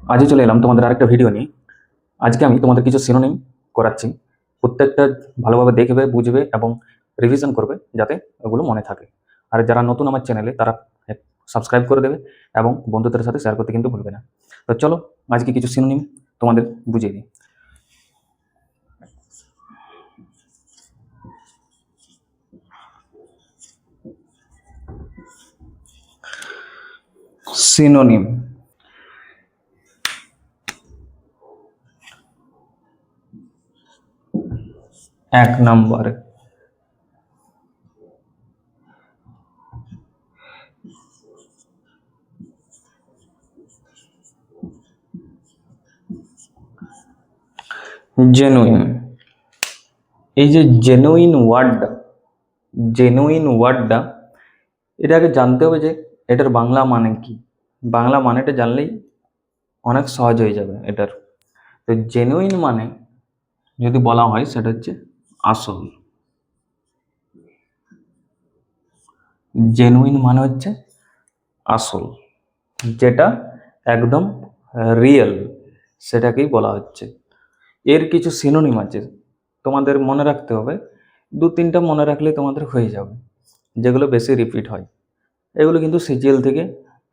আজই চলে এলাম তোমাদের আরেকটা ভিডিও নিয়ে। আজকে আমি তোমাদের কিছু সিনোনিম করাচ্ছি, প্রত্যেকটা ভালোভাবে দেখবে, বুঝবে এবং রিভিশন করবে যাতে ওগুলো মনে থাকে। আর যারা নতুন আমার চ্যানেলে তারা সাবস্ক্রাইব করে দেবে এবং বন্ধুদের সাথে শেয়ার করতে কিন্তু ভুলবে না। তো চলো আজকে কিছু সিনোনিম তোমাদের বুঝিয়ে দিই। সিনোনিম, এক নম্বর জেনুইন। এই যে জেনুইন ওয়ার্ডটা এটাকে জানতে হবে যে এটার বাংলা মানে কি। বাংলা মানেটা জানলেই অনেক সহজ হয়ে যাবে এটার। তো জেনুইন মানে যদি বলা হয় সেটা হচ্ছে আসল। জেনুইন মানে হচ্ছে আসল, যেটা একদম রিয়েল, সেটাকেই বলা হচ্ছে। এর কিছু সিনোনিম আছে, তোমাদের মনে রাখতে হবে। 2-3টা মনে রাখলে তোমাদের হয়ে যাবে, যেগুলো বেশি রিপিট হয়। এগুলো কিন্তু সিজিএল থেকে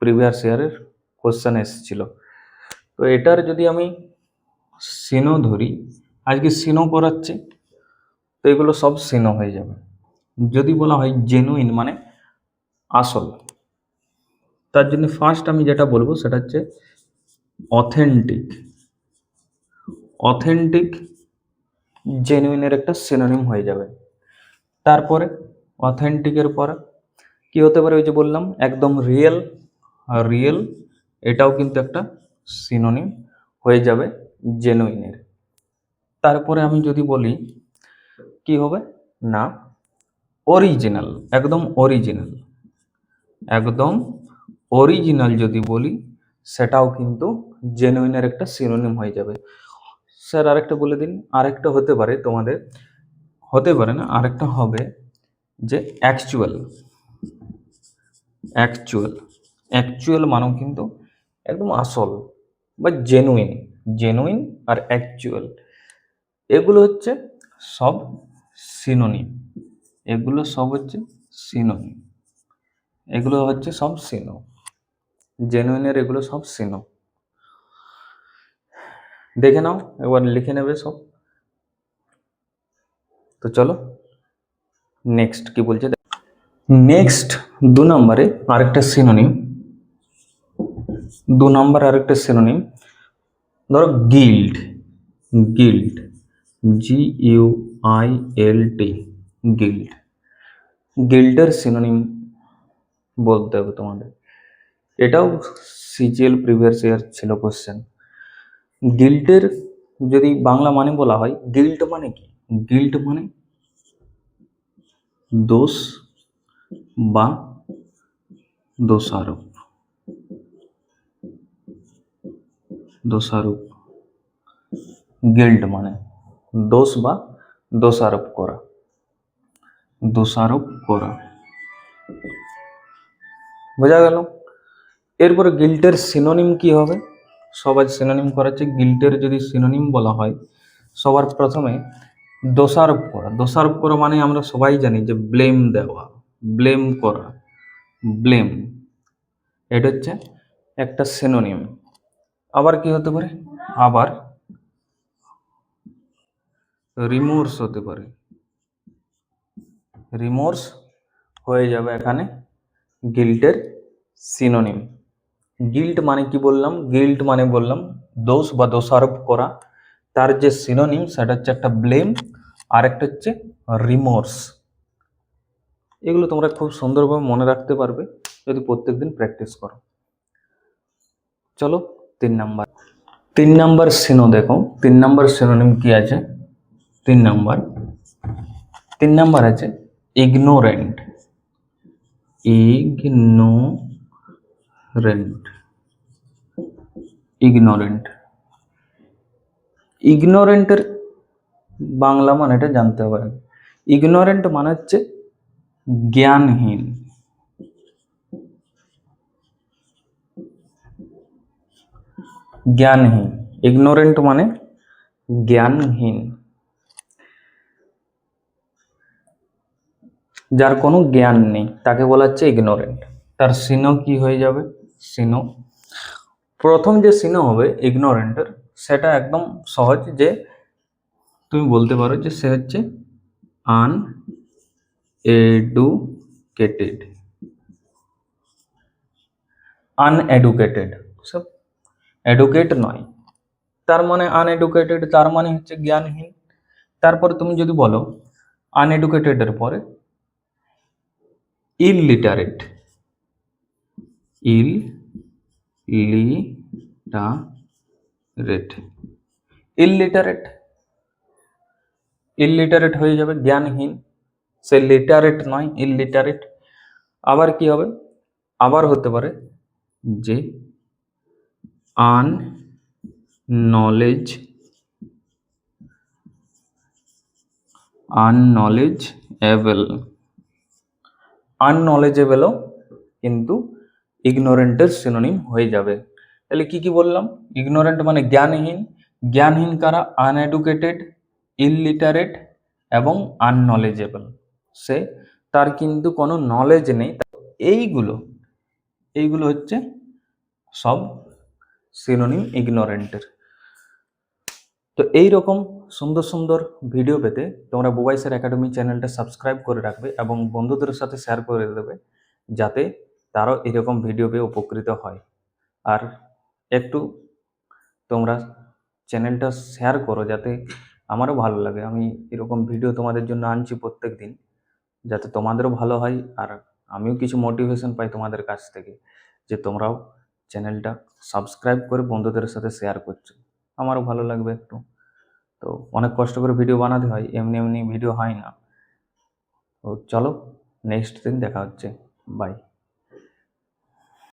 প্রিভিয়াস ইয়ারের কোশ্চেন এসেছিল। তো এটার যদি আমি সিনো ধরি, আজকে সিনো করাচ্ছি, তো এগুলো সব সিনো হয়ে যাবে। যদি বলা হয় জেনুইন মানে আসল, তার জন্য ফার্স্ট আমি যেটা বলবো সেটা হচ্ছে অথেন্টিক। অথেন্টিক জেনুইনের একটা সিনোনিম হয়ে যাবে। তারপরে অথেন্টিকের পরে কি হতে পারে, ওই যে বললাম একদম রিয়েল। রিয়েল এটাও কিন্তু একটা সিনোনিম হয়ে যাবে জেনুইনের। তারপরে আমি যদি বলি কি হবে না, অরিজিনাল। একদম অরিজিনাল, একদম অরিজিনাল যদি বলি সেটাও কিন্তু জেনুইনের একটা সিনোনিম হয়ে যাবে। স্যার আরেকটা বলে দিন। আরেকটা হতে পারে তোমাদের, হতে পারে না, আরেকটা হবে যে অ্যাকচুয়াল। অ্যাকচুয়াল অ্যাকচুয়াল মানেও কিন্তু একদম আসল বা জেনুইন। জেনুইন আর অ্যাকচুয়াল এগুলো হচ্ছে সব সিনোনিম। এগুলো সব হচ্ছে সিনোনিম। এগুলো হচ্ছে সব সিনো। জেনুইনের এগুলো সব সিনো। দেখে নাও, একবার লিখে নেবে সব। তো চলো নেক্সট কি বলছে। নেক্সট 2 নম্বরে আরেকটা সিনোনিম। 2 নম্বর আরেকটা সিনোনিম ধরো গিল্ড। Guild, GUILT, guild. গিল্ডের সিনোনিম বলতে হবে তোমাদের। এটাও সিজিএল প্রিভিয়াস ইয়ার ছিল কোশ্চেন। গিল্টের যদি বাংলা মানে বলা হয়, গিল্ট মানে কি? গিল্ট মানে দোষ বা দোষারোপ। দোষারোপ, গিল্ট মানে দোষ বা দোষারোপ করা। দোষারোপ করা, বোঝা গেল? এরপরে গিল্টের সিনোনিম কি হবে? সবাই সিনোনিম করাচ্ছে। গিল্টের যদি সিনোনিম বলা হয়, সবার প্রথমে দোষারোপ করা। দোষারোপ করা মানে আমরা সবাই জানি যে ব্লেম দেওয়া, ব্লেম করা, ব্লেম। এটা হচ্ছে একটা সিনোনিম। আবার কি হতে পারে? আবার রিমোর্স হতে পারে। রিমোর্স হয়ে যাবে এখানে গিল্টের সিনোনিম। গিল্ট মানে কি বললাম? গিল্ট মানে বললাম দোষ বা দোষারোপ করা। তার যে সিনোনিম সেটা হচ্ছে একটা ব্লেম, আর একটা হচ্ছে রিমোর্স। এগুলো তোমরা খুব সুন্দরভাবে মনে রাখতে পারবে যদি প্রত্যেকদিন প্র্যাকটিস করো। চলো 3 নম্বর। 3 নম্বর সিনো দেখো। 3 নম্বর সিনোনিম কি আছে? 3 নম্বর আছে ইগনোরেন্ট। Ignorant, ignorant. ইগনোরেন্টের বাংলা মানে এটা জানতে হবে। ইগনোরেন্ট মানে হচ্ছে জ্ঞানহীন। জ্ঞানহীন। ইগনোরেন্ট মানে জ্ঞানহীন, যার কোনো জ্ঞান নেই তাকে বলা হচ্ছে ইগনোরেন্ট। তার সিনো কি হয়ে যাবে? সিনো, প্রথম যে সিনো হবে ইগনোরেন্টের সেটা একদম সহজ, যে তুমি বলতে পারো যে সে হচ্ছে আনএডুকেটেড। আনএডুকেটেড, সব এডুকেট নয়, তার মানে আনএডুকেটেড, তার মানে হচ্ছে জ্ঞানহীন। তারপরে তুমি যদি বলো আনএডুকেটেডের পরে ইললিটারেট, ইললিটারেট, ইললিটারেট, ইললিটারেট হয়ে যাবে জ্ঞানহীন, সে লিটারেট নয়, ইললিটারেট। আবার কি হবে? আবার হতে পারে যে আননলেজ, আননলেজেবল, আননলেজেবলও কিন্তু ইগনোরেন্টের সিনোনিম হয়ে যাবে। তাহলে কি কি বললাম? ইগনোরেন্ট মানে জ্ঞানহীন, জ্ঞানহীন কারা? আনএডুকেটেড, ইললিটারেট এবং আননলেজেবল, সে তার কিন্তু কোনো নলেজ নেই। এইগুলো এইগুলো হচ্ছে সব সিনোনিম ইগনোরেন্টের। তো এই রকম সুন্দর সুন্দর ভিডিও পেতে তোমরা বুবাই স্যার একাডেমি চ্যানেলটা সাবস্ক্রাইব করে রাখবে এবং বন্ধুদের সাথে শেয়ার করে দেবে, যাতে তারাও এরকম ভিডিও পেয়ে উপকৃত হয়। আর একটু তোমরা চ্যানেলটা শেয়ার করো, যাতে আমারও ভালো লাগে। আমি এরকম ভিডিও তোমাদের জন্য আনছি প্রত্যেক দিন, যাতে তোমাদেরও ভালো হয় আর আমিও কিছু মোটিভেশন পাই তোমাদের কাছ থেকে, যে তোমরাও চ্যানেলটা সাবস্ক্রাইব করে বন্ধুদের সাথে শেয়ার করছো, আমারও ভালো লাগবে একটু। তো অনেক কষ্ট করে ভিডিও বানাতে হয়, এমনি এমনি ভিডিও হয় না। তো চলো, নেক্সট দিন দেখা হচ্ছে, বাই।